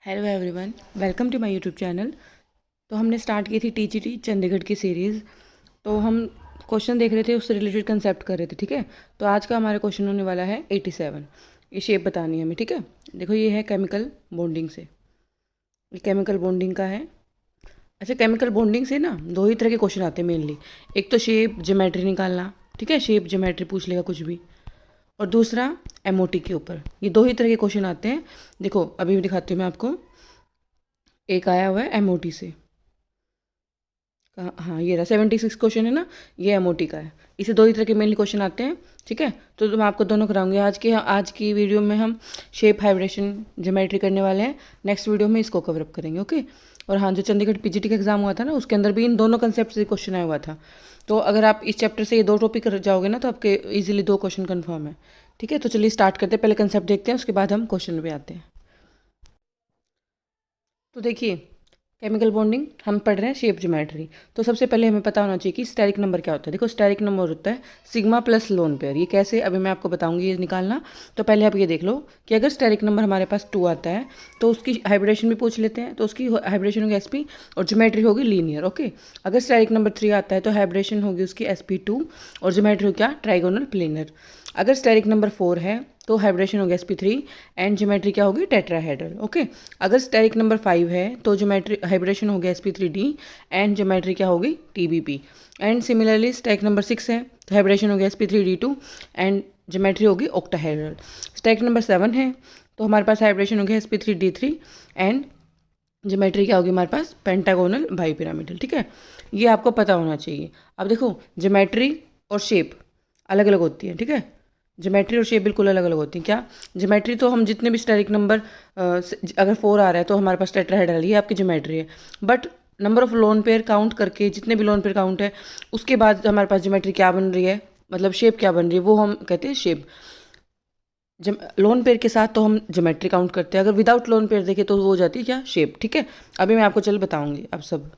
Hello everyone, welcome to my YouTube channel. तो हमने start की थी टीजीटी चंडीगढ़ की सीरीज़। तो हम क्वेश्चन देख रहे थे, उससे रिलेटेड कंसेप्ट कर रहे थे। ठीक है, तो आज का हमारा क्वेश्चन होने वाला है 87। ये शेप बतानी है हमें। ठीक है, देखो ये है केमिकल बॉन्डिंग से, ये केमिकल बॉन्डिंग का है। अच्छा, केमिकल बॉन्डिंग से ना दो ही तरह के क्वेश्चन आते हैं मेनली। एक तो शेप ज्योमेट्री निकालना, ठीक है, शेप ज्योमेट्री पूछ लेगा कुछ भी। और दूसरा एमओटी के ऊपर। ये दो ही तरह के क्वेश्चन आते हैं। देखो अभी भी दिखाती हूँ मैं आपको। एक आया हुआ है एमओटी से, हाँ ये रहा 76 क्वेश्चन है ना, ये एमओटी का है। इसे दो ही तरह के मेनली क्वेश्चन आते हैं। ठीक है, तो मैं आपको दोनों कराऊंगी। आज की वीडियो में हम शेप हाइब्रेशन ज्योमेट्री करने वाले हैं। नेक्स्ट वीडियो में इसको कवर अप करेंगे। ओके। और हाँ, जो चंडीगढ़ पीजीटी का एग्जाम हुआ था ना, उसके अंदर भी इन दोनों कंसेप्ट से क्वेश्चन आया हुआ था। तो अगर आप इस चैप्टर से ये दो टॉपिक कर जाओगे ना, तो आपके इजीली दो क्वेश्चन कन्फर्म है। ठीक है, तो चलिए स्टार्ट करते हैं। पहले कंसेप्ट देखते हैं, उसके बाद हम क्वेश्चन पे आते हैं। तो देखिए, केमिकल बॉन्डिंग हम पढ़ रहे हैं शेप ज्योमेट्री। तो सबसे पहले हमें पता होना चाहिए कि स्टेरिक नंबर क्या होता है। देखो स्टेरिक नंबर होता है सिग्मा प्लस लोन पेयर। ये कैसे, अभी मैं आपको बताऊंगी ये निकालना। तो पहले आप ये देख लो कि अगर स्टेरिक नंबर हमारे पास 2 आता है तो उसकी हाइब्रिडेशन भी पूछ लेते हैं। तो उसकी हाइब्रिडेशन होगी एसपी और ज्योमेट्री होगी लीनियर। ओके। अगर स्टेरिक नंबर 3 आता है तो हाइब्रिडेशन होगी उसकी sp2 और ज्योमेट्री होगी क्या, ट्राइगोनल प्लेनर। अगर स्टेरिक नंबर 4 है तो हाइब्रिडेशन होगी sp3 एंड ज्योमेट्री क्या होगी, टेट्राहेड्रल। ओके। अगर स्टेरिक नंबर 5 है तो ज्योमेट्री हाइब्रिडेशन होगी sp3d एंड ज्योमेट्री क्या होगी, tbb। And similarly steric number 6 है तो हाइब्रिडेशन होगी sp3d2 एंड ज्योमेट्री होगी ऑक्टाहेड्रल। स्टेरिक नंबर 7 है तो हमारे पास हाइब्रिडेशन होगी sp3d3 एंड ज्योमेट्री क्या होगी हमारे पास, पेंटागोनल बाईपिरामिडल। ठीक है, ये आपको पता होना चाहिए। अब देखो ज्योमेट्री और शेप अलग अलग होती है। ठीक है, ज्योमेट्री और शेप बिल्कुल अलग अलग होती हैं। क्या, ज्योमेट्री तो हम जितने भी स्टेरिक नंबर अगर 4 आ रहा है तो हमारे पास टेट्राहेड्रल, ये आपकी ज्योमेट्री है। But number of lone pair count करके, जितने भी लोन पेयर काउंट है उसके बाद हमारे पास ज्योमेट्री क्या बन रही है, मतलब शेप क्या बन रही है, वो हम कहते हैं शेप। लोन पेयर के साथ तो हम ज्योमेट्री काउंट करते हैं, अगर विदाउट लोन पेयर देखें तो वो हो जाती है क्या, शेप। ठीक है, अभी मैं आपको चल बताऊंगी। अब सब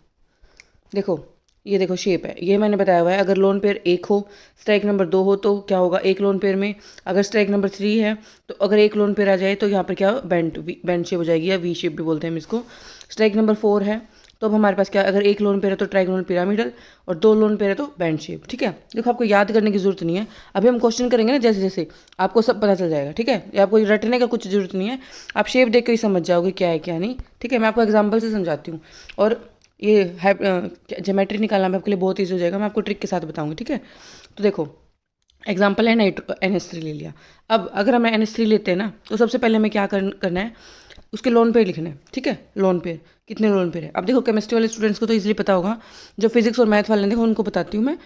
देखो, ये देखो शेप है, ये मैंने बताया हुआ है। अगर लोन पेयर 1 हो, स्ट्राइक नंबर 2 हो तो क्या होगा, एक लोन पेयर में। अगर स्ट्राइक नंबर 3 है तो अगर एक लोन पेयर आ जाए तो यहाँ पर क्या, बैंड शेप हो जाएगी, या वी शेप भी बोलते हैं हम इसको। स्ट्राइक नंबर 4 है तो अब हमारे पास क्या, अगर एक लोन पेयर है तो ट्राइगोनल पिरामिडल, और 2 लोन पेयर है तो बैंड शेप। ठीक है, देखो आपको याद करने की जरूरत नहीं है। अभी हम क्वेश्चन करेंगे ना, जैसे जैसे आपको सब पता चल जाएगा। ठीक है, ये आपको रटने का कुछ जरूरत नहीं है, आप शेप देख के ही समझ जाओगे क्या है क्या नहीं। ठीक है, मैं आपको एग्जाम्पल से समझाती हूँ। और ये ज्योमेट्री निकालना भी आपके लिए बहुत ईजी हो जाएगा, मैं आपको ट्रिक के साथ बताऊंगी। ठीक है, तो देखो एग्जाम्पल है NH3 ले लिया। अब अगर हम NH3 लेते हैं ना, तो सबसे पहले हमें क्या करना है, उसके लोन पेयर लिखना है। ठीक है, लोन पेयर कितने लोन पेयर है। अब देखो केमिस्ट्री वाले स्टूडेंट्स को तो इजीली पता होगा, जो फिजिक्स और मैथ वाले हैं देखो उनको बताती हूँ मैं।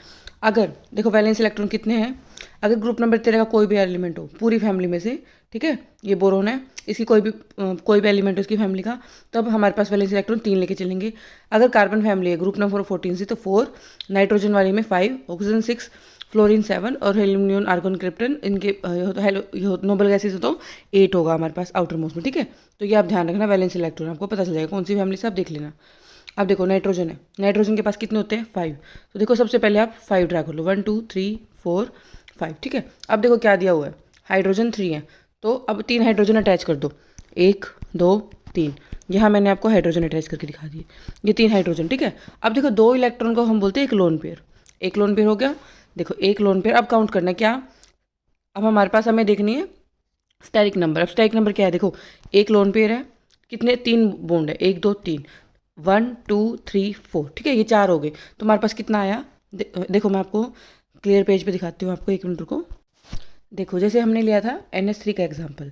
अगर देखो वैलेंस इलेक्ट्रॉन कितने हैं, अगर ग्रुप नंबर 13 का कोई भी एलिमेंट हो पूरी फैमिली में से, ठीक है, ये बोरोन है, इसकी कोई भी एलिमेंट है उसकी फैमिली का, तब हमारे पास वैलेंस इलेक्ट्रॉन 3 लेके चलेंगे। अगर कार्बन फैमिली है ग्रुप नंबर 14 से तो 4, नाइट्रोजन वाली में 5, ऑक्सीजन 6, फ्लोरीन 7 और हेलियम नियोन आर्गन क्रिप्टन, इनके नोबल गैसेज तो 8 होगा हमारे पास आउटर मोस्ट में। ठीक है, तो ये आप ध्यान रखना, वैलेंस इलेक्ट्रॉन आपको पता चल जाएगा कौन सी फैमिली से, आप देख लेना। अब देखो नाइट्रोजन है, नाइट्रोजन के पास कितने होते हैं, 5। तो देखो सबसे पहले आप 5 ड्रा कर लो, 1 2 3 4 5। ठीक है, अब देखो क्या दिया हुआ है, हाइड्रोजन 3 है, तो अब 3 हाइड्रोजन अटैच कर दो, 1 2 3। यहाँ मैंने आपको हाइड्रोजन अटैच करके दिखा दिए, ये 3 हाइड्रोजन। ठीक है, अब देखो 2 इलेक्ट्रॉन को हम बोलते हैं एक लोन पेयर। एक लोन पेयर हो गया, देखो एक लोन पेयर। अब काउंट करना है क्या, अब हमारे पास हमें देखनी है स्टेरिक नंबर। अब स्टेरिक नंबर क्या है, देखो एक लोन पेयर है, कितने, 3 बॉन्ड है, 1 2 3, 1 2 3 4। ठीक है, ये 4 हो गए, तो हमारे पास कितना आया, देखो मैं आपको क्लियर पेज पे दिखाती हूँ आपको, 1 मिनट रुको। देखो जैसे हमने लिया था NH3 का एग्जाम्पल,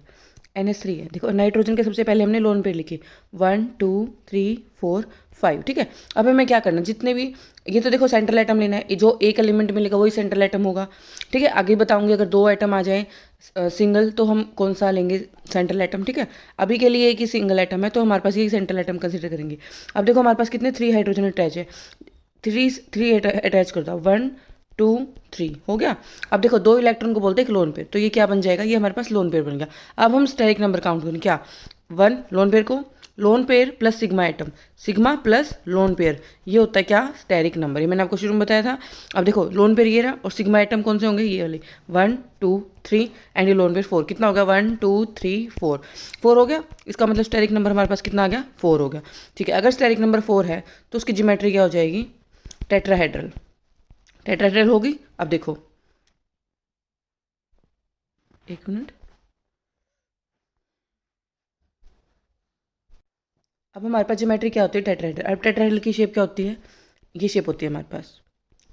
NH3 है, देखो नाइट्रोजन के सबसे पहले हमने लोन पेयर लिखे 1 2 3 4 5। ठीक है, अब हमें क्या करना, जितने भी, ये तो देखो सेंट्रल एटम लेना है, जो एक एलिमेंट मिलेगा वही सेंट्रल एटम होगा। ठीक है, आगे बताऊंगी अगर 2 एटम आ जाए सिंगल तो हम कौन सा लेंगे, सेंट्रल एटम। ठीक है, अभी के लिए एक ही सिंगल एटम है तो हमारे पास ये सेंट्रल एटम कंसिडर करेंगे। अब देखो हमारे पास कितने 3 हाइड्रोजन अटैच है, 3 अटैच कर दो, 1 2 3 हो गया। अब देखो 2 इलेक्ट्रॉन को बोलते हैं एक लोन पेयर, तो ये क्या बन जाएगा, ये हमारे पास लोन पेयर बन गया। अब हम स्टेरिक नंबर काउंट करें, क्या 1 लोन पेयर को, lone pair plus sigma atom, sigma plus lone pair, ये होता है क्या, स्टेरिक नंबर। ये मैंने आपको शुरू में बताया था। अब देखो लोन पेयर ये रहा और सिग्मा एटम कौन से होंगे, ये वाले 1 2 3 एंड ये लोन पेयर 4। कितना होगा 1 2 3 4, 4 हो गया। इसका मतलब स्टेरिक नंबर हमारे पास कितना आ गया, 4 हो गया। ठीक है, अगर स्टेरिक नंबर 4 है तो उसकी ज्योमेट्री क्या हो जाएगी, टेट्राहेड्रल। टेट्राहेड्रल होगी। अब देखो एक मिनट, अब हमारे पास ज्योमेट्री क्या होती है, टेट्राहेड्रल। अब टेट्राहेड्रल की शेप क्या होती है, ये शेप होती है हमारे पास।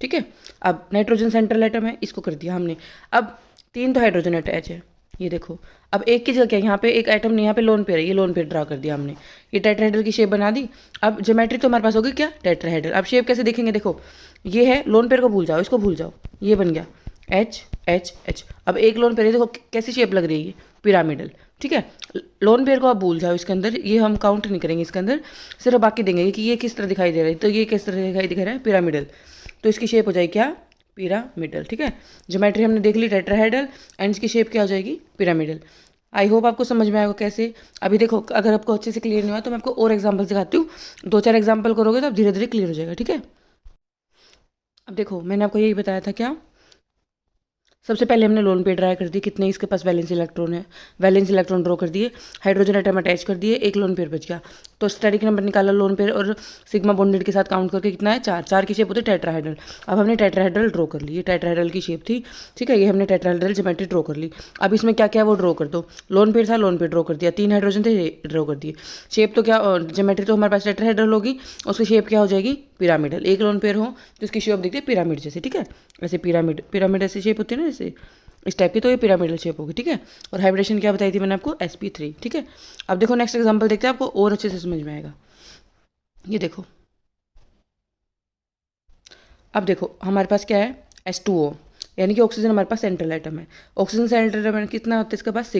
ठीक है, अब नाइट्रोजन सेंट्रल एटम है, इसको कर दिया हमने। अब 3 तो हाइड्रोजन अटैच है, ये देखो। अब एक की जगह क्या, यहाँ पे एक एटम नहीं, यहाँ पे लोन पेयर है, ये लोन पेयर ड्रा कर दिया हमने। ये टेट्राहेड्रल की शेप बना दी। अब ज्योमेट्री तो हमारे पास होगी क्या, टेट्राहेड्रल। अब शेप कैसे देखेंगे, देखो ये है लोन पेयर को भूल जाओ, इसको भूल जाओ, ये बन गया एच एच एच। अब एक लोन पेयर है, देखो कैसी शेप लग रही है, पिरामिडल। ठीक है, लोन पेयर को आप भूल जाओ, इसके अंदर ये हम काउंट नहीं करेंगे, इसके अंदर सिर्फ बाकी देंगे कि ये किस तरह दिखाई दे रहा है, तो ये किस तरह दिखाई दिखा रहा है, पिरामिडल। तो इसकी शेप हो जाएगी क्या, पिरामिडल। ठीक है, ज्योमेट्री हमने देख ली टेट्राहेड्रल एंड इसकी शेप क्या हो जाएगी, पिरामिडल। आई होप आपको समझ में आएगा कैसे। अभी देखो अगर आपको अच्छे से क्लियर नहीं हुआ तो मैं आपको और एग्जाम्पल दिखाती हूँ, 2-4 एग्जाम्पल करोगे तो आप धीरे धीरे क्लियर हो जाएगा। ठीक है, अब देखो मैंने आपको यही बताया था क्या, सबसे पहले हमने लोन पेयर ड्रा कर दी, कितने इसके पास वैलेंस इलेक्ट्रॉन है, वैलेंस इलेक्ट्रॉन ड्रॉ कर दिए, हाइड्रोजन एटम अटैच कर दिए, एक लोन पेयर बच गया। तो स्टैटिक नंबर निकाला लोन पेयर और सिग्मा बॉन्डेड के साथ काउंट करके कितना है, 4। 4 की शेप होती है टेट्राहेड्रल। अब हमने टेट्राहेड्रल ड्रॉ कर ली, ये टेट्राहेड्रल की शेप थी। ठीक है, ये हमने टेट्राहेड्रल ज्योमेट्री ड्रॉ कर ली। अब इसमें क्या क्या है वो ड्रॉ कर दो, लोन पेयर था, लोन पेयर ड्रॉ कर दिया, 3 हाइड्रोजन थे, ड्रॉ कर दिए। शेप तो क्या, ज्योमेट्री तो हमारे पास टेट्राहेड्रल होगी, उसकी शेप क्या हो जाएगी, पिरामिडल। एक लोन पेयर हो तो उसकी शेप दिखती है पिरामिड जैसे। ठीक है, ऐसे पिरामिड, पिरामिड ऐसी शेप होती है ना जैसे इस टाइप की, तो ये पिरामिडल शेप होगी। ठीक है, और हाइब्रिडेशन क्या बताई थी मैंने आपको, sp3। ठीक है, अब देखो नेक्स्ट एग्जांपल देखते हैं, आपको और अच्छे से समझ में आएगा। ये देखो, अब देखो हमारे पास क्या है, H2O, यानी कि ऑक्सीजन हमारे पास सेंट्रल एटम है। ऑक्सीजन सेंट्रल एटम कितना होता है इसके पास,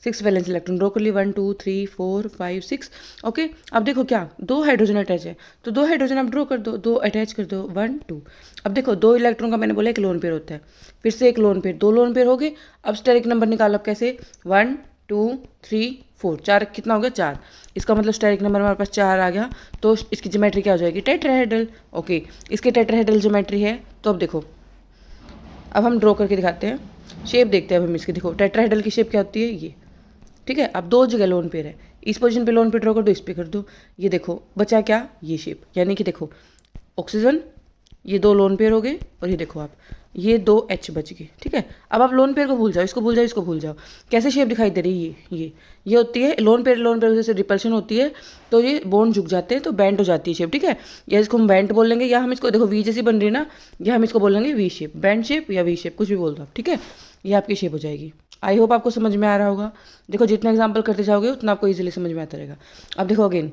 6 वैलेंस इलेक्ट्रॉन ड्रॉ कर ली, 1 2 3 4 5 6। ओके, अब देखो क्या, 2 हाइड्रोजन अटैच है, तो 2 हाइड्रोजन आप ड्रॉ कर दो, 2 अटैच कर दो, 1 2। अब देखो 2 इलेक्ट्रॉन का मैंने बोला एक लोन पेयर होता है, फिर से एक लोन पेयर, 2 लोन पेयर हो गए। अब स्टेरिक नंबर निकालो, अब कैसे, 1 2 3 4, 4 कितना हो गया, 4। इसका मतलब स्टेरिक नंबर हमारे पास 4 आ गया। तो इसकी ज्योमेट्री क्या हो जाएगी, टेट्राहेड्रल। ओके, इसकी टेट्राहेड्रल ज्योमेट्री है। तो अब देखो, अब हम ड्रॉ करके दिखाते हैं, शेप देखते हैं अब हम इसकी। देखो टेट्राहेड्रल की शेप क्या होती है, ये। ठीक है, अब 2 जगह लोन पेयर है, इस पोजीशन पे लोन पेयर ड्रॉ कर दो, इस पे कर दो। ये देखो बचा क्या, ये शेप, यानी कि देखो ऑक्सीजन, ये 2 लोन पेयर हो गए, और ये देखो आप ये 2 H बच गए। ठीक है, अब आप लोन पेयर को भूल जाओ, इसको भूल जाओ, इसको भूल जाओ। कैसे शेप दिखाई दे रही है, ये होती है लोन पेयर जैसे रिपल्शन होती है, तो ये बोन झुक जाते हैं तो बैंड हो जाती है शेप। ठीक है, या इसको हम बैंड बोल लेंगे, या हम इसको देखो वी जैसी बन रही है ना, या हम इसको बोल लेंगे वी शेप, बैंड शेप या वी शेप, कुछ भी बोल दो आप। ठीक है, ये आपकी शेप हो जाएगी। आई होप आपको समझ में आ रहा होगा। देखो जितना एग्जाम्पल करते जाओगे उतना आपको ईजिली समझ में आता रहेगा। अब देखो अगेन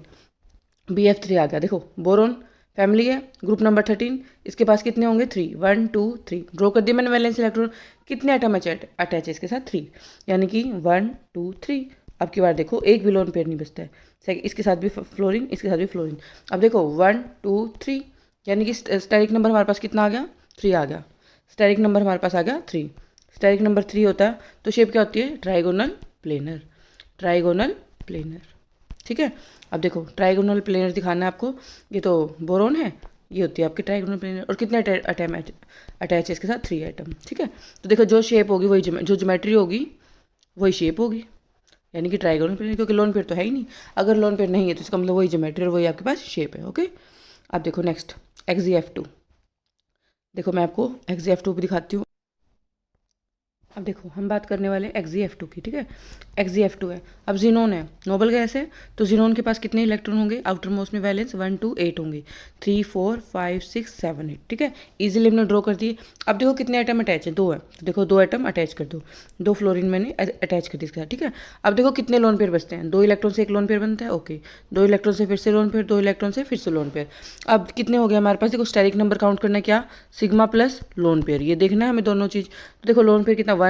BF3 आ गया, देखो बोरोन फैमिली है, ग्रुप नंबर 13, इसके पास कितने होंगे, 3 1 2 3 ड्रॉ कर दिया मैंने वैलेंस इलेक्ट्रॉन। कितने एटम अटैच है इसके साथ, 3, यानी कि 1 2 3। अब की बार देखो एक भी लोन पेयर नहीं बचता है, सेकंड इसके साथ भी फ्लोरीन, इसके साथ भी फ्लोरीन। अब देखो 1 2 3, यानी कि स्टेरिक नंबर हमारे पास कितना आ गया, 3 आ गया। स्टेरिक नंबर हमारे पास आ गया 3। स्टेरिक नंबर 3 होता है तो शेप क्या होती है, ट्राइगोनल प्लेनर, ट्राइगोनल प्लेनर। ठीक है, अब देखो ट्राइगोनल प्लेनर दिखाना है आपको, ये तो बोरोन है, ये होती है आपकी ट्राइगोनल प्लेनर, और कितने एटम अटैच है इसके साथ, 3 एटम। ठीक है, तो देखो जो शेप होगी वही जो ज्योमेट्री होगी वही शेप होगी, यानी कि ट्राइगोनल प्लेनर, क्योंकि लोन पेयर तो है ही नहीं। अगर लोन पेयर नहीं है तो इसका मतलब वही ज्योमेट्री और वही आपके पास शेप है। ओके, अब देखो नेक्स्ट XeF2, देखो मैं आपको XeF2 भी दिखाती हूँ। अब देखो हम बात करने वाले XeF2 की। ठीक है, XeF2 है, अब जीनोन है, नोबल गैस है, तो जीनोन के पास कितने इलेक्ट्रॉन होंगे, आउटर मोस्ट में वैलेंस 1 2 8 होंगे, 3 4 5 6 7 8। ठीक है, इजीली हमने ड्रॉ कर दिए। अब देखो कितने एटम अटैच है, 2 है, तो देखो 2 एटम अटैच कर दो, 2 फ्लोरीन मैंने अटैच कर दी इसके साथ। ठीक है, अब देखो कितने लोन पेयर बचते हैं, 2 इलेक्ट्रॉन से एक लोन पेयर बनता है। ओके, 2 इलेक्ट्रॉन से फिर से लोन पेयर, 2 इलेक्ट्रॉन से फिर से लोन पेयर। अब कितने हो गए हमारे पास, देखो स्टेरिक नंबर काउंट करना है क्या, सिग्मा प्लस लोन पेयर, ये देखना है हमें दोनों चीज़। तो देखो लोन पेयर कितना, 1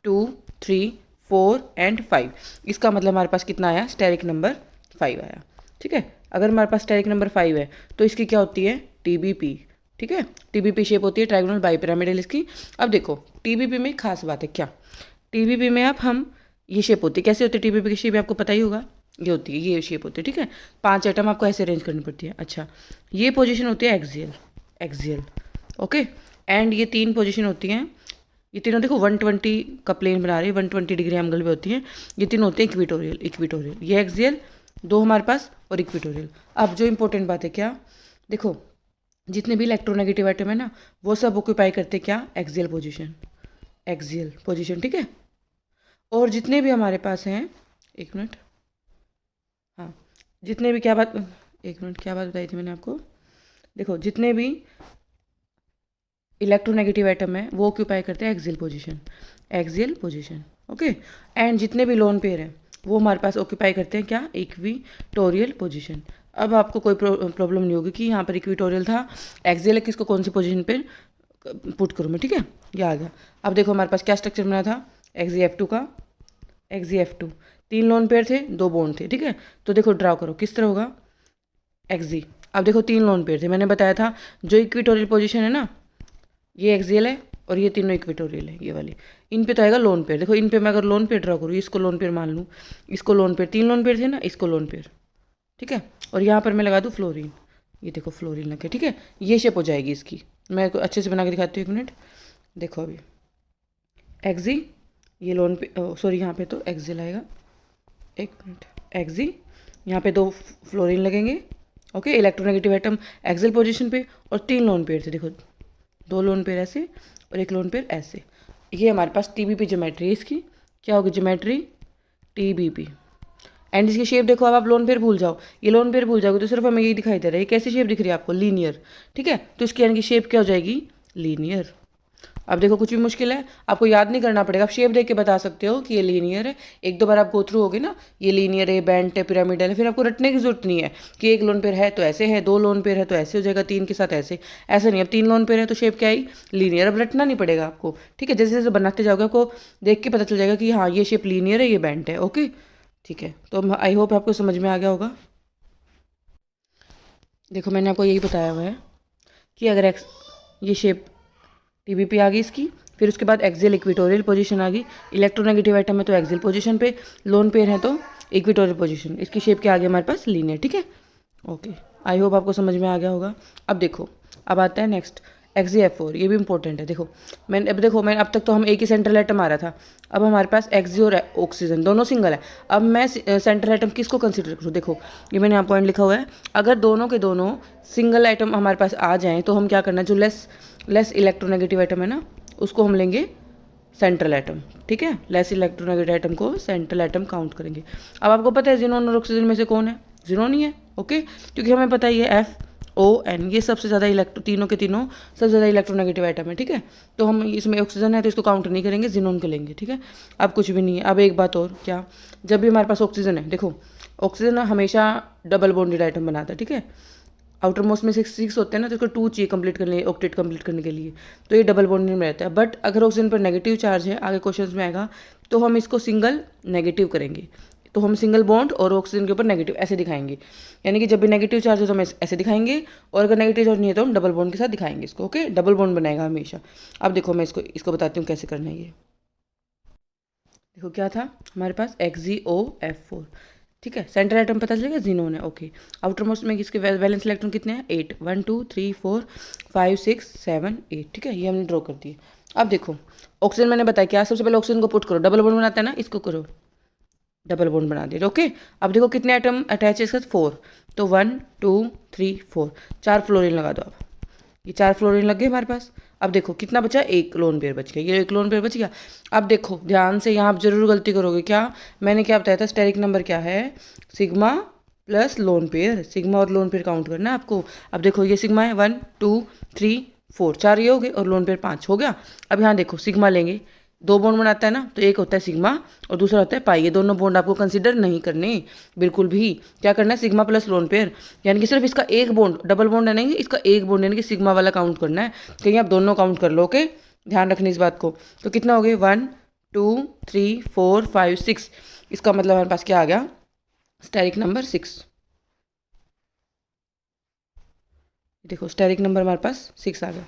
2 3 4 एंड 5, इसका मतलब हमारे पास कितना आया, स्टेरिक नंबर 5 आया। ठीक है, अगर हमारे पास स्टेरिक नंबर 5 है तो इसकी क्या होती है, TBP। ठीक है, TBP शेप होती है ट्राइगोनल बाइपिरामिडल इसकी। अब देखो TBP में खास बात है क्या, TBP में आप हम ये शेप होती है, कैसे होती है TBP की शेप आपको पता ही होगा, ये होती है, ये शेप होती है, ठीक है। 5 एटम आपको ऐसे अरेंज करनी पड़ती है। अच्छा, ये पोजीशन होती है एक्सियल, एक्सियल, ओके। एंड ये 3 पोजीशन होती हैं, ये तीनों देखो 120 का प्लेन बना रही है, 120 डिग्री एंगल पे होती हैं। ये तीनों होते हैं इक्विटोरियल, इक्विटोरियल, ये एक्सियल 2 हमारे पास और इक्विटोरियल। अब जो इंपॉर्टेंट बात है क्या, देखो जितने भी इलेक्ट्रोनेगेटिव एटम है ना, वो सब ऑक्यूपाई करते हैं क्या, एक्सियल पोजीशन, एक्सियल पोजीशन, ठीक है। और जितने भी हमारे पास हैं, एक मिनट, हाँ, जितने भी क्या बात, एक मिनट, क्या बात बताई थी मैंने आपको, देखो जितने भी इलेक्ट्रोनेगेटिव एटम है वो ऑक्यूपाई करते हैं axial position, axial position, okay. And जितने भी लोन पेयर हैं वो हमारे पास ऑक्यूपाई करते हैं क्या, इक्विटोरियल पोजीशन। अब आपको कोई प्रॉब्लम नहीं होगी कि यहाँ पर इक्विटोरियल था, एक्सियल है, किसको कौन सी पोजीशन पे पुट करूँ मैं, ठीक है। ये आ गया। अब देखो हमारे पास क्या स्ट्रक्चर बना था, XeF2 का, XeF2, 3 लोन पेयर थे, 2 बॉन्ड थे, ठीक है। तो देखो ड्रा करो किस तरह होगा, Xe। अब देखो 3 लोन पेयर थे, मैंने बताया था जो इक्विटोरियल पोजीशन है ना, ये एक्सियल है और ये तीनों इक्विटोरियल है, ये वाली। इन पे तो आएगा लोन पेयर, देखो इन पे मैं अगर लोन पेयर ड्रा करूँ, इसको लोन पेयर मान लूँ, इसको लोन पेयर, 3 लोन पेयर थे ना, इसको लोन पेयर, ठीक है। और यहाँ पर मैं लगा दूँ फ्लोरीन, ये देखो फ्लोरीन लगे, ठीक है। ये शेप हो जाएगी इसकी, मैं अच्छे से बना के दिखाती हूँ, एक मिनट। देखो अभी Xe, ये लोन पे, सॉरी यहाँ पे तो एक्सियल आएगा, एक मिनट, Xe, यहाँ पे 2 फ्लोरीन लगेंगे, okay. Electronegative atom axial position पे, और 3 लोन पेयर थे, देखो 2 लोन पेयर ऐसे और 1 लोन पेयर ऐसे। ये हमारे पास TBP ज्योमेट्री है इसकी, क्या होगी ज्योमेट्री, TBP। एंड इसकी शेप देखो, अब आप लोन पेयर भूल जाओ, ये लोन पेयर भूल जाओगे तो सिर्फ हमें यही दिखाई दे रहा है, ये कैसी शेप दिख रही है आपको, लीनियर, ठीक है। तो इसकी यानी कि शेप क्या हो जाएगी, लीनियर। अब देखो कुछ भी मुश्किल है, आपको याद नहीं करना पड़ेगा, आप शेप देख के बता सकते हो कि ये लीनियर है। एक दो बार आप गो थ्रू होगे ना, ये लीनियर है, बैंड है, पिरामिडल है, फिर आपको रटने की जरूरत नहीं है कि 1 लोन पेयर है तो ऐसे है, 2 लोन पेयर है तो ऐसे हो जाएगा, 3 के साथ ऐसे, ऐसा नहीं। अब 3 लोन पेयर है तो शेप क्या आई, लीनियर। अब रटना नहीं पड़ेगा आपको, ठीक है। जैसे जैसे बनाते जाओगे आपको देख के पता चल जाएगा कि हाँ ये शेप लीनियर है, ये बैंड है, ओके, ठीक है। तो आई होप आपको समझ में आ गया होगा। देखो मैंने आपको यही बताया हुआ है कि अगर एक्स, ये शेप TBP आ गई इसकी, फिर उसके बाद एक्सियल इक्विटोरियल पोजीशन आ गई, इलेक्ट्रोनेगेटिव आइटम है तो एक्सियल पोजीशन पे, लोन पेयर है तो इक्विटोरियल पोजीशन, इसकी शेप क्या आ गया हमारे पास, लीनियर, ठीक है, ओके। आई होप आपको समझ में आ गया होगा। अब देखो, अब आता है नेक्स्ट XeF4, ये भी इंपॉर्टेंट है। देखो मैंने, अब देखो मैं, अब तक तो हम एक ही सेंट्रल एटम आ रहा था, अब हमारे पास Xe और ऑक्सीजन दोनों सिंगल है। अब मैं सेंट्रल एटम किसको कंसिडर करूँ, देखो ये मैंने यहाँ पॉइंट लिखा हुआ है, अगर दोनों के दोनों सिंगल आइटम हमारे पास आ जाएँ तो हम क्या करना है, जो लेस इलेक्ट्रोनेगेटिव आइटम है ना, उसको हम लेंगे सेंट्रल एटम, ठीक है। लेस इलेक्ट्रोनेगेटिव आइटम को सेंट्रल एटम काउंट करेंगे। अब आपको पता है जिनोन और ऑक्सीजन में से कौन है, जिनोन ही है, ओके, क्योंकि हमें पता ही है FON ये सबसे ज़्यादा तीनों के तीनों सबसे ज़्यादा इलेक्ट्रोनेगेटिव आइटम है, ठीक है। तो हम इसमें ऑक्सीजन है तो इसको काउंट नहीं करेंगे, जिनोन को लेंगे, ठीक है। अब कुछ भी नहीं है। अब एक बात और, क्या, जब भी हमारे पास ऑक्सीजन है, देखो ऑक्सीजन हमेशा डबल बॉन्डेड आइटम बनाता है, ठीक है। आउटर मोस्ट में 6 होते हैं ना, तो इसको 2 चाहिए कंप्लीट करने, ऑक्टेट कंप्लीट करने के लिए, तो ये डबल बॉन्डिंग में रहता है। बट अगर ऑक्सीजन पर नेगेटिव चार्ज है, आगे क्वेश्चन में आएगा, तो हम इसको सिंगल नेगेटिव करेंगे, तो हम सिंगल बॉन्ड और ऑक्सीजन के ऊपर नेगेटिव ऐसे दिखाएंगे, यानी कि जब भी नेगेटिव चार्ज है तो हम ऐसे दिखाएंगे, और अगर नेगेटिव चार्ज नहीं है तो हम डबल बॉन्ड के साथ दिखाएंगे इसको, ओके, डबल बॉन्ड बनाएगा हमेशा। अब देखो मैं इसको बताती हूँ कैसे करना है ये। देखो क्या था हमारे पास, XeOF4, ठीक है। सेंट्रल एटम पता चलेगा जिनोन है, ओके। आउटर मोस्ट में इसके वैलेंस इलेक्ट्रॉन कितने हैं, 8, 1 2 3 4 5 6 7 8, ठीक है। ये हमने ड्रॉ कर दिए। अब देखो ऑक्सीजन मैंने बताया क्या, सबसे पहले ऑक्सीजन को पुट करो, डबल बॉन्ड बनाता है ना, इसको करो, डबल बॉन्ड बना दिया, ओके। अब देखो कितने एटम अटैच है इसके साथ, 4, तो 1 2 3 4, 4 फ्लोरीन लगा दो। अब ये 4 फ्लोरीन लग गए हमारे पास। अब देखो कितना बचा, 1 लोन पेयर बच गया, ये 1 लोन पेयर बच गया। अब देखो ध्यान से, यहाँ आप जरूर गलती करोगे, क्या मैंने क्या बताया था, स्टेरिक नंबर क्या है, sigma plus lone pair, sigma और लोन पेयर काउंट करना है आपको। अब देखो ये सिग्मा है, 1 2 3 4, 4 ये हो गए, और लोन पेयर 5 हो गया। अब यहाँ देखो सिग्मा लेंगे, 2 बॉन्ड बनाता है ना, तो एक होता है सिग्मा और दूसरा होता है पाई, ये दोनों बॉन्ड आपको कंसिडर नहीं करने बिल्कुल भी। क्या करना है, सिग्मा प्लस लोन पेयर, यानी कि सिर्फ इसका एक बॉन्ड, डबल बॉन्ड है नहीं, इसका एक बॉन्ड यानी कि सिग्मा वाला काउंट करना है। कहीं आप दोनों काउंट कर लो, ओके, ध्यान रखनी इस बात को। तो कितना हो गए, 1 2 3 4 5 6, इसका मतलब हमारे पास क्या आ गया, स्टेरिक नंबर 6। देखो स्टेरिक नंबर हमारे पास 6 आ गया,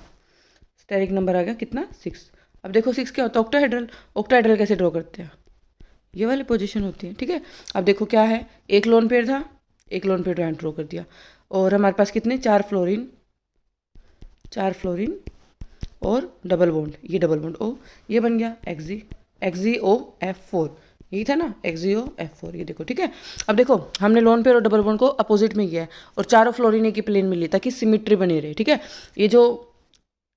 स्टेरिक नंबर आ गया कितना, 6। अब देखो 6 क्या होता है, ऑक्टाहेड्रल। ऑक्टाहेड्रल कैसे ड्रॉ करते हैं, ये वाली पोजीशन होती है, ठीक है। अब देखो क्या है, एक लोन पेयर था, एक लोन पेयर ड्रॉ कर दिया, और हमारे पास कितने, 4 फ्लोरीन, 4 फ्लोरीन और डबल बॉन्ड, ये डबल बॉन्ड ओ, ये बन गया XeO F4, यही था ना XeO F4, ये देखो, ठीक है। अब देखो हमने लोन पेयर और डबल बॉन्ड को अपोजिट में किया है और चारों फ्लोरीन एक ही प्लेन में लिए ताकि सिमिट्री बनी रहे, ठीक है। ये जो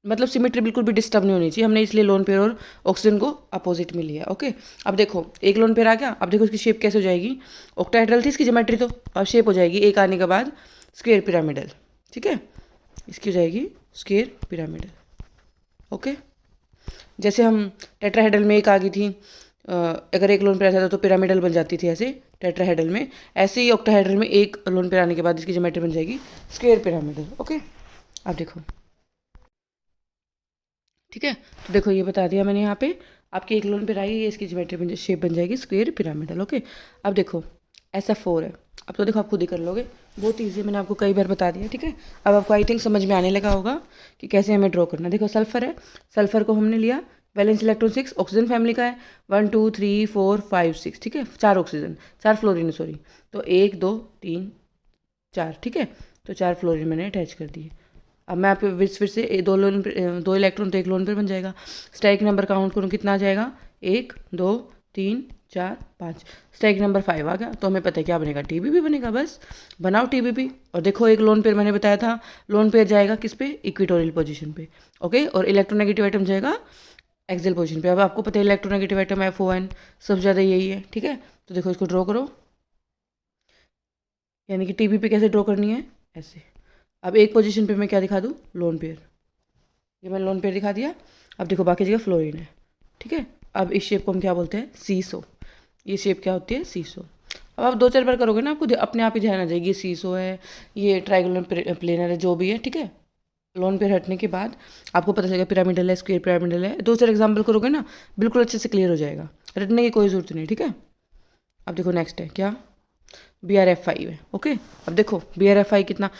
मतलब सिमिट्री बिल्कुल भी डिस्टर्ब नहीं होनी चाहिए, हमने इसलिए लोन पेयर और ऑक्सीजन को अपोजिट में लिया, ओके। अब देखो एक लोन पेयर आ गया, अब देखो इसकी शेप कैसे हो जाएगी, ऑक्टाहेड्रल थी इसकी ज्योमेट्री, तो अब शेप हो जाएगी एक आने के बाद स्क्वायर पिरामिडल, ठीक है। इसकी हो जाएगी स्क्वायर पिरामिडल, ओके। जैसे हम टेट्राहेड्रल में एक आ गई थी, अगर एक लोन पेयर आता था तो पिरामिडल बन जाती थी ऐसे टेट्राहेड्रल में, ऐसे ही ऑक्टाहेड्रल में एक लोन पेयर आने के बाद इसकी ज्योमेट्री बन जाएगी स्क्वायर पिरामिडल, ओके। अब देखो, ठीक है, तो देखो ये बता दिया मैंने यहाँ पे, आपकी एक लोन पेयर आई है, इसकी ज्योमेट्री शेप बन जाएगी स्क्वायर पिरामिडल, ओके। अब देखो SF4 है, अब तो देखो आप खुद ही कर लोगे, बहुत ईजी है, मैंने आपको कई बार बता दिया, ठीक है। अब आपको आई थिंक समझ में आने लगा होगा कि कैसे हमें ड्रॉ करना। देखो सल्फर है, सल्फर को हमने लिया, वैलेंस इलेक्ट्रॉन 6, ऑक्सीजन फैमिली का है, 1 2 3 4 5 6, ठीक है, 4 ऑक्सीजन, 4 फ्लोरीन सॉरी, तो 1 2 3 4, ठीक है, तो 4 फ्लोरीन मैंने अटैच कर दिए। अब मैं आपको फिर से दो इलेक्ट्रॉन तो एक लोन पे बन जाएगा, स्टैक नंबर काउंट करूँ कितना आ जाएगा, 1 2 3 4 5, स्टैक नंबर 5 आ गया, तो हमें पता है क्या बनेगा, TBB बनेगा, बस बनाओ TBB। और देखो एक लोन पेयर मैंने बताया था, लोन पेयर जाएगा किस पे, इक्वेटोरियल पोजीशन पे, ओके, और इलेक्ट्रोनेगेटिव आइटम जाएगा एक्सियल पोजीशन पे। अब आपको पता है इलेक्ट्रोनेगेटिव आइटम FON सबसे ज़्यादा यही है, ठीक है। तो देखो इसको ड्रॉ करो, यानी कि TBB कैसे ड्रॉ करनी है, ऐसे। अब एक पोजीशन पे मैं क्या दिखा दूँ, लोन पेयर, ये मैंने लोन पेयर दिखा दिया। अब देखो बाकी जगह फ्लोरीन है, ठीक है। अब इस शेप को हम क्या बोलते हैं, सीसो, ये शेप क्या होती है, सीसो। अब आप 2 4 बार करोगे ना, आपको अपने आप ही ध्यान आ जाएगी, ये सीसो है, ये ट्राइगोनल प्लेनर है, जो भी है, ठीक है। लोन पेयर हटने के बाद आपको पता चलेगा पिरामिडल है, स्क्वायर पिरामिडल है, 2 4 एग्जाम्पल करोगे ना, बिल्कुल अच्छे से क्लियर हो जाएगा, रटने की कोई ज़रूरत नहीं, ठीक है। अब देखो नेक्स्ट है क्या, BrF5 है, ओके। अब देखो BrF5 कितना,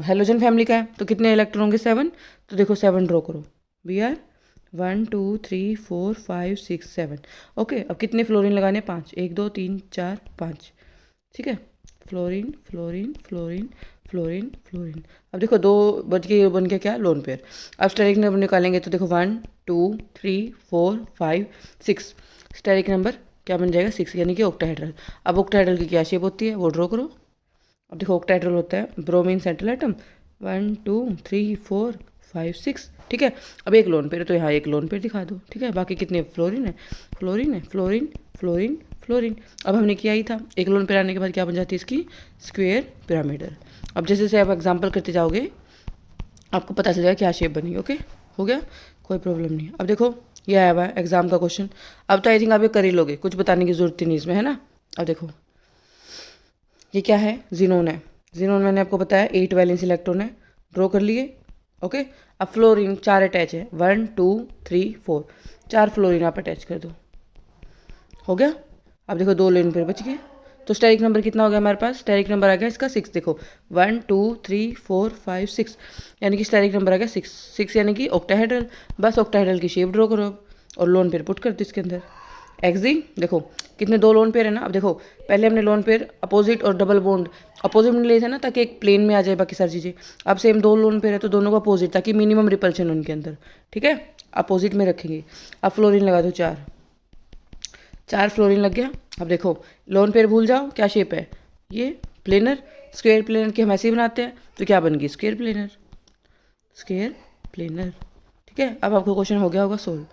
हेलोजन फैमिली का है, तो कितने इलेक्ट्रॉन होंगे, 7, तो देखो 7 ड्रॉ करो, Br 1 2 3 4 5 6 7, ओके। अब कितने फ्लोरीन लगाने, 5, 1 2 3 4 5, ठीक है, fluorine fluorine fluorine fluorine fluorine. अब देखो 2 बच गए, बन गया क्या, लोन पेयर। अब स्टेरिक नंबर निकालेंगे तो देखो 1 2 3 4 5 6, स्टेरिक नंबर क्या बन जाएगा, 6, यानी कि ऑक्टाहेड्रल। अब ऑक्टाहेड्रल की क्या शेप होती है, वो ड्रॉ करो। अब देखो ऑक्टाहेड्रल होता है ब्रोमीन सेंट्रल एटम, 1 2 3 4 5 6, ठीक है। अब एक लोन पेयर, तो यहाँ एक लोन पेयर दिखा दो, ठीक है। बाकी कितने, फ्लोरीन है, फ्लोरीन है, फ्लोरीन फ्लोरीन फ्लोरीन। अब हमने किया ही था, एक लोन पेयर आने के बाद क्या बन जाती है इसकी, स्क्वायर पिरामिडल। अब जैसे जैसे आप एग्जाम्पल करते जाओगे आपको पता चल जाएगा क्या शेप बनी, ओके, हो गया, कोई प्रॉब्लम नहीं। अब देखो ये आया हुआ है एग्जाम का क्वेश्चन, अब तो आई थिंक आप ये कर ही लोगे, कुछ बताने की जरूरत ही नहीं इसमें, है ना। अब देखो ये क्या है, जिनोन है, जिनोन मैंने आपको बताया 8 वैलेंस इलेक्ट्रॉन है, ड्रॉ कर लिए, ओके। अब फ्लोरीन 4 अटैच है, 1 2 3 4, 4 फ्लोरीन आप अटैच कर दो, हो गया। अब देखो 2 लोन पेयर बच गए, तो स्टेरिक नंबर कितना हो गया हमारे पास, स्टेरिक नंबर आ गया इसका 6, देखो 1 2 3 4 5 6, यानी कि स्टेरिक नंबर आ गया 6, 6 यानी कि ऑक्टाहेड्रल, बस ऑक्टाहेड्रल की शेप ड्रॉ करो अब, और लोन पेयर पुट कर दो इसके अंदर। एक्जी देखो कितने, 2 लोन पेयर है ना। अब देखो पहले हमने लोन पेयर अपोजिट और डबल बॉन्ड अपोजिट में लिए थे ना, ताकि एक प्लेन में आ जाए बाकी सारी चीज़ें। अब सेम 2 लोन पेयर है तो दोनों को अपोजिट, ताकि मिनिमम रिपल्शन उनके अंदर, ठीक है, अपोजिट में रखेंगे। अब फ्लोरीन लगा दो 4, 4 फ्लोरीन लग गया। अब देखो लोन पेयर भूल जाओ, क्या शेप है, ये प्लेनर, स्क्वायर प्लेनर की हम ऐसे ही बनाते हैं, तो क्या बन गई, स्क्वायर प्लेनर, स्क्वायर प्लेनर, ठीक है। अब आपको क्वेश्चन हो गया होगा सोल्व,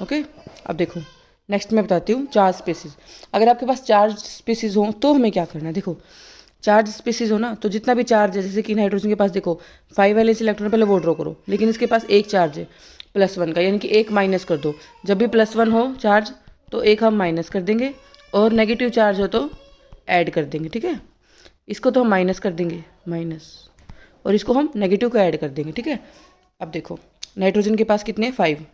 ओके। अब देखो नेक्स्ट मैं बताती हूँ चार्ज स्पेसिस। अगर आपके पास चार्ज स्पेसिस हो तो हमें क्या करना है, देखो चार्ज स्पेसिस हो ना, तो जितना भी चार्ज है, जैसे कि नाइट्रोजन के पास देखो 5 वैलेंस इलेक्ट्रॉन, पहले वो ड्रॉ करो, लेकिन इसके पास एक चार्ज है +1 का, यानी कि एक माइनस कर दो, जब भी +1 हो चार्ज तो एक हम माइनस कर देंगे, और नेगेटिव चार्ज हो तो ऐड कर देंगे, ठीक है। इसको तो हम माइनस कर देंगे, माइनस, और इसको हम नेगेटिव को ऐड कर देंगे, ठीक है। अब देखो नाइट्रोजन के पास कितने 5,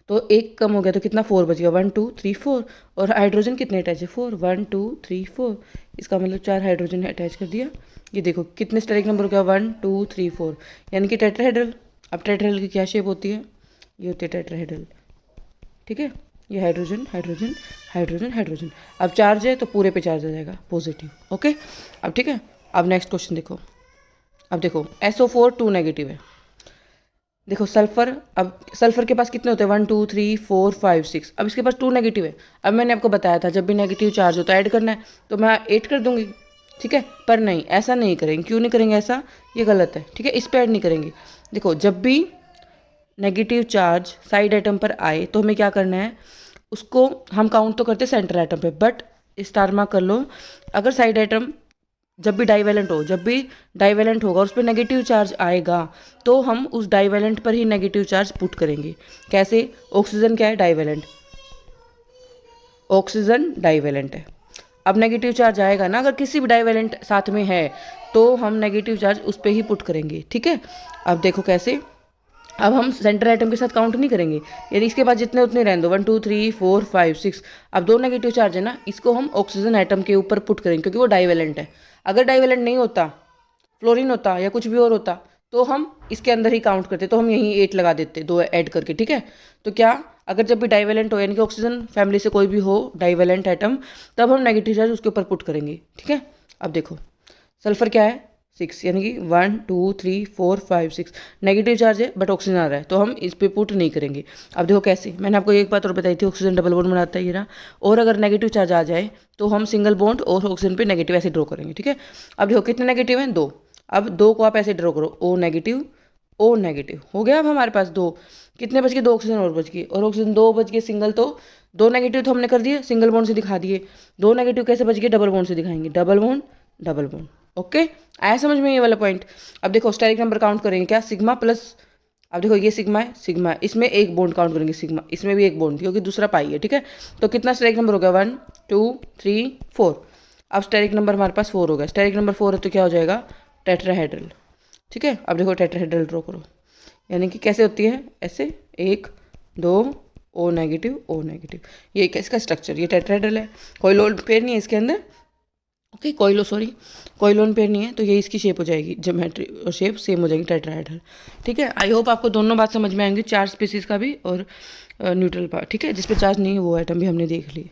तो एक कम हो गया तो कितना 4 बच गया, 1 2 3 4, और हाइड्रोजन कितने अटैच है 4, 1 2 3 4, इसका मतलब 4 हाइड्रोजन अटैच कर दिया। ये देखो कितने स्टेरिक नंबर हो गया, 1 2 3 4, यानी कि टेट्राहेड्रल। अब टेट्राहेड्रल की क्या शेप होती है, ये होती है टेट्राहेड्रल, ठीक है। ये हाइड्रोजन हाइड्रोजन हाइड्रोजन हाइड्रोजन। अब चार्ज है तो पूरे पे चार्ज आ जाएगा पॉजिटिव। ओके, अब ठीक है, अब नेक्स्ट क्वेश्चन देखो। अब देखो SO4 2 नेगेटिव है। देखो सल्फर, अब सल्फर के पास कितने होते हैं 1 2 3 4 5 6। अब इसके पास 2 नेगेटिव है। अब मैंने आपको बताया था जब भी नेगेटिव चार्ज हो तो ऐड करना है, तो मैं 8 कर दूंगी, ठीक है। पर नहीं, ऐसा नहीं करेंगे। क्यों नहीं करेंगे ऐसा, ये गलत है, ठीक है। इस पर ऐड नहीं करेंगे। देखो जब भी नेगेटिव चार्ज साइड एटम पर आए तो हमें क्या करना है, उसको हम काउंट तो करते सेंटर एटम पे, बट स्टार मार्क कर लो। अगर साइड एटम जब भी डाइवेलेंट हो, जब भी डाइवेलेंट होगा उस पर नेगेटिव चार्ज आएगा तो हम उस डाइवेलेंट पर ही नेगेटिव चार्ज पुट करेंगे। कैसे, ऑक्सीजन क्या है, डाइवेलेंट, ऑक्सीजन डाइवेलेंट है। अब नेगेटिव चार्ज आएगा ना, अगर किसी भी डाइवेलेंट साथ में है तो हम नेगेटिव चार्ज उस पर ही पुट करेंगे, ठीक है। अब देखो कैसे, अब हम सेंटर आइटम के साथ काउंट नहीं करेंगे, यानी इसके पास जितने उतने रहने दो 1 2 3 4 5 6। अब 2 नेगेटिव चार्ज है ना, इसको हम ऑक्सीजन आइटम के ऊपर पुट करेंगे क्योंकि वो डाइवेलेंट है। अगर डाइवेलेंट नहीं होता, फ्लोरीन होता या कुछ भी और होता, तो हम इसके अंदर ही काउंट करते, तो हम यहीं 8 लगा देते 2 ऐड करके, ठीक है। तो क्या, अगर जब भी डाइवेलेंट हो यानी कि ऑक्सीजन फैमिली से कोई भी हो डाइवेलेंट आइटम, तब हम नेगेटिव चार्ज उसके ऊपर पुट करेंगे, ठीक है। अब देखो सल्फर क्या है 6, यानी कि 1 2 3 4 5 6 नेगेटिव चार्ज है बट ऑक्सीजन आ रहा है तो हम इस पे पुट नहीं करेंगे। अब देखो कैसे, मैंने आपको एक बात और बताई थी, ऑक्सीजन डबल बॉन्ड बनाता है ये रहा, और अगर नेगेटिव चार्ज आ जाए तो हम सिंगल बॉन्ड और ऑक्सीजन पे नेगेटिव ऐसे ड्रॉ करेंगे, ठीक है। अब देखो कितने नेगेटिव हैं, 2। अब 2 को आप ऐसे ड्रॉ करो, O नेगेटिव O नेगेटिव हो गया। अब हमारे पास 2, कितने बच गए, 2 ऑक्सीजन और बच गए, और ऑक्सीजन 2 बच गए सिंगल, तो 2 नेगेटिव तो हमने कर दिए, सिंगल बॉन्ड से दिखा दिए। 2 नेगेटिव कैसे बच गए, डबल बॉन्ड से दिखाएंगे, double bond double bond. Okay, आया समझ में ये वाला पॉइंट। अब देखो स्टेरिक नंबर काउंट करेंगे क्या, सिग्मा प्लस, अब देखो ये सिग्मा है, सिग्मा इसमें एक बॉन्ड काउंट करेंगे, सिग्मा इसमें भी एक बॉन्ड क्योंकि दूसरा पाई है, ठीक है। तो कितना स्टेरिक नंबर हो गया, 1 2 3 4। अब स्टेरिक नंबर हमारे पास 4 हो गया। स्टेरिक नंबर 4 है तो क्या हो जाएगा, टेट्राहेड्रल, ठीक है। अब देखो टेट्राहेड्रल ड्रॉ करो, यानी कि कैसे होती है, ऐसे 1 2 O नेगेटिव O नेगेटिव, ये इसका स्ट्रक्चर, ये टेट्राहेड्रल है, कोई लोन पेयर नहीं है इसके अंदर। ओके, कोई लोन पेयर नहीं है, तो ये इसकी शेप हो जाएगी, ज्योमेट्री और शेप सेम हो जाएगी, टेट्राहेड्रल, ठीक है। आई होप आपको दोनों बात समझ में आएंगी, चार्ज स्पीसीज का भी और न्यूट्रल पार्ट, ठीक है। जिस पे चार्ज नहीं है वो आइटम भी हमने देख लिए।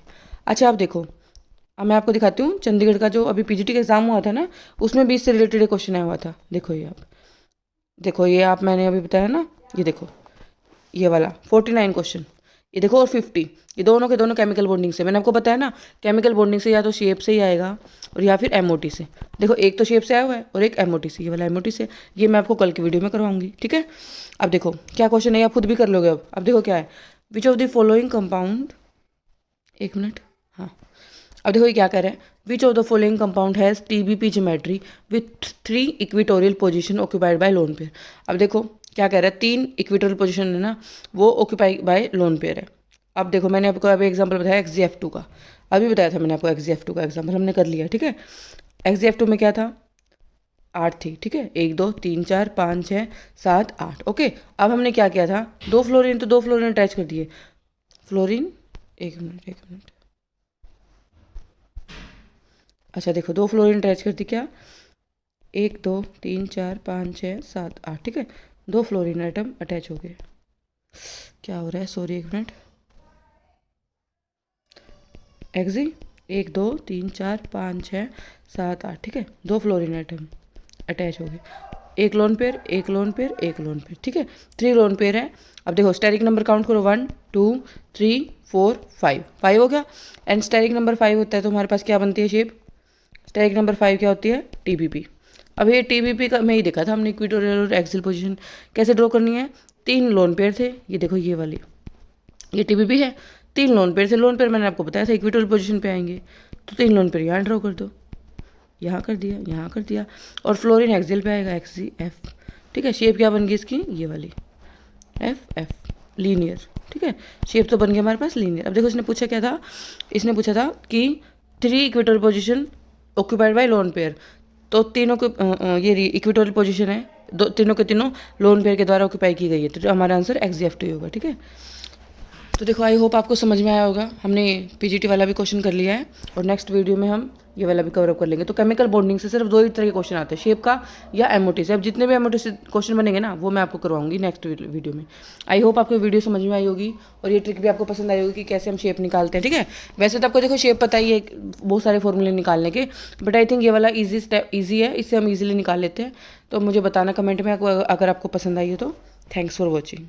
अच्छा आप देखो, अब मैं आपको दिखाती हूँ चंडीगढ़ का जो अभी PGT का एग्जाम हुआ था ना, उसमें भी इससे रिलेटेड एक क्वेश्चन आया हुआ था। देखो ये आप, देखो ये आप, मैंने अभी बताया ना, ये देखो ये वाला 49 क्वेश्चन, ये देखो, और 50, ये दोनों के दोनों केमिकल बॉन्डिंग से। मैंने आपको बताया ना, केमिकल बॉन्डिंग से या तो शेप से ही आएगा और या फिर MOT से। देखो एक तो शेप से आया हुआ है और एक MOT से, ये वाला MOT से। ये मैं आपको कल की वीडियो में करवाऊंगी, ठीक है। अब देखो क्या क्वेश्चन है, आप खुद भी कर लोगे। अब देखो क्या है, which of the following compound, एक मिनट, हाँ। अब देखो ये क्या कह रहा है, which of the following compound has TBP geometry with 3 equatorial position occupied by lone pair. अब देखो क्या कह रहा है, 3 इक्वेटोरियल पोजीशन है ना, वो ऑक्यूपाई बाय लोन पेयर है। अब देखो मैंने आपको अभी एग्जांपल बताया XgF2 का, अभी बताया था मैंने आपको XgF2 का एग्जांपल हमने कर लिया, ठीक है। XgF2 में क्या था, 8 थी, ठीक है, 1 2 3 4 5 6 7 8। ओके, अब हमने क्या किया था, 2 फ्लोरीन, तो 2 फ्लोरीन अटैच कर दिए, फ्लोरीन, एक मिनट, अच्छा देखो 2 फ्लोरीन अटैच कर दी, क्या 1 2 3 4 5 6 7 8, ठीक है। 2 फ्लोरीन आइटम अटैच हो गए। क्या हो रहा है, सॉरी एक मिनट, एक्जी 1 2 3 4 5 6 7 8, ठीक है। 2 फ्लोरीन आइटम अटैच हो गए, एक लोन पेयर एक लोन पेयर एक लोन पेयर, ठीक है। 3 लोन पेयर है। अब देखो स्टेरिक नंबर काउंट करो, 1 2 3 4 5, 5 हो गया। एंड स्टेरिक नंबर 5 होता है तो हमारे पास क्या बनती है शेप, स्टेरिक नंबर 5 क्या होती है, TBP। अब ये TBP का मैं ही देखा था हमने, इक्वेटोरियल और एक्सियल पोजीशन कैसे ड्रॉ करनी है। 3 लोन पेयर थे, ये देखो ये वाली, ये TBP है, 3 लोन पेयर थे। लोन पेयर मैंने आपको बताया था इक्वेटोरियल पोजीशन पे आएंगे, तो 3 लोन पेयर यहाँ ड्रॉ कर दो, यहाँ कर दिया, यहाँ कर दिया, और फ्लोरीन एक्सियल पे आएगा XgF, ठीक है। शेप क्या बन गई इसकी, ये वाली FF, लीनियर, ठीक है। शेप तो बन गया हमारे पास लीनियर। अब देखो इसने पूछा क्या था, इसने पूछा था कि 3 equatorial position occupied by lone pair, तो तीनों को ये इक्वेटोरियल पोजीशन है, तीनों के तीनों लोन पेयर के द्वारा ऑक्यूपाई की गई है, तो जो हमारा आंसर XgF2 होगा, ठीक है। तो देखो आई होप आपको समझ में आया होगा। हमने पीजीटी वाला भी क्वेश्चन कर लिया है और नेक्स्ट वीडियो में हम ये वाला भी कवर अप कर लेंगे। तो केमिकल बॉन्डिंग से सिर्फ 2 ही तरह के क्वेश्चन आते हैं, शेप का या एमओटी से। अब जितने भी एमओटी से क्वेश्चन बनेंगे ना वो मैं आपको करवाऊंगी नेक्स्ट वीडियो में। आई होप आपको वीडियो समझ में आई होगी और ये ट्रिक भी आपको पसंद आई होगी कि कैसे हम शेप निकालते हैं, ठीक है। वैसे तो आपको देखो शेप पता ही है बहुत सारे फॉर्मूले निकालने के, बट आई थिंक ये वाला ईजी है, इससे हम ईजिली निकाल लेते हैं। तो मुझे बताना कमेंट में अगर आपको पसंद आई हो तो। Thanks for watching.